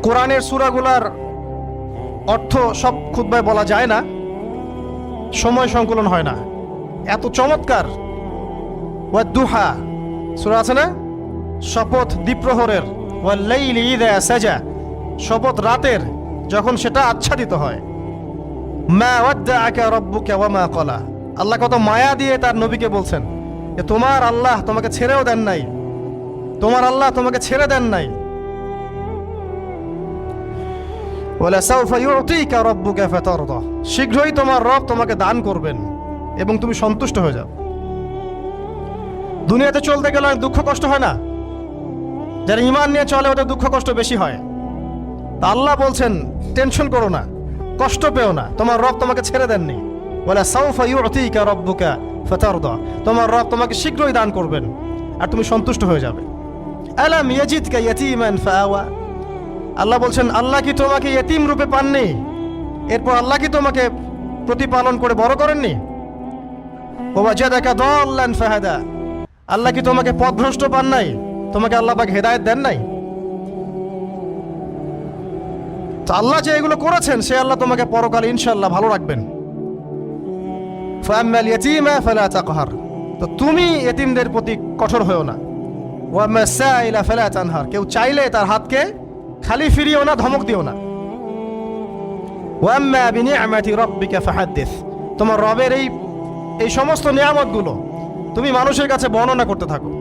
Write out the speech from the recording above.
কোরআনের সূরাগুলার অর্থ সব খুতবায় বলা যায় না, সময় সংকলন হয় না। এত চমৎকার ওয়াদ-দুহা সূরা আছে না, শপথ দ্বিপ্রহরের, ওয়াল-লাইলি ইযা সাজা, শপথ রাতের যখন সেটা আচ্ছাদিত হয়। মা ওয়াদ্দাআকা রাব্বুকা ওয়া মা ক্বালা, আল্লাহ কত মায়া দিয়ে তার নবীকে বলছেন যে তোমার আল্লাহ তোমাকে ছেড়েও দেন নাই, তোমার আল্লাহ তোমাকে ছেড়ে দেন নাই। ওয়ালা সাউফা ইউতিকা রাব্বুকা ফাতারদা, শীঘ্রই তোমার রব তোমাকে দান করবেন এবং তুমি সন্তুষ্ট হয়ে যাও। দুনিয়াতে চলতে গেলে অনেক দুঃখ কষ্ট হয় না? যারা ঈমান নিয়ে চলে ওদের দুঃখ কষ্ট বেশি হয়। তা আল্লাহ বলছেন টেনশন করো না, কষ্ট পেও না, তোমার রব তোমাকে ছেড়ে দেননি। ওয়ালা সাউফা ইউতিকা রাব্বুকা ফাতারদা, তোমার রব তোমাকে শীঘ্রই দান করবেন আর তুমি সন্তুষ্ট হয়ে যাবে। আলাম ইয়াজিদকা ইয়াতীমান ফাআওয়া, আল্লাহ বলছেন আল্লাহ কি তোমাকে ইয়েতিম রূপে পাননি, এরপর আল্লাহ কি তোমাকে প্রতিপালন করে বড় করেননি? ওয়াজাদাকা দাল্লান ফাহাদা, আল্লাহ কি তোমাকে পথভ্রষ্ট পান নাই, তোমাকে আল্লাহ পাক হেদায়েত দেন নাই? তো আল্লাহ যে এগুলো করেছেন সে আল্লাহ তোমাকে পরকালে ইনশাআল্লাহ ভালো রাখবেন। ফাআম্মাল ইয়াতীমা ফালা তাকহার, তো তুমি ইয়েতিমদের প্রতি কঠোর হয়ো না। ওয়াম্মা সাইলা ফালা তানহার, কেউ চাইলে তার হাতকে খালি ফিরিও না, ধমক দিও না। ওয়াম্মা বিনিআমাতি রাব্বিকা ফাহাদ্দিস, তোমার রবের এই সমস্ত নিয়ামতগুলো তুমি মানুষের কাছে বর্ণনা করতে থাকো।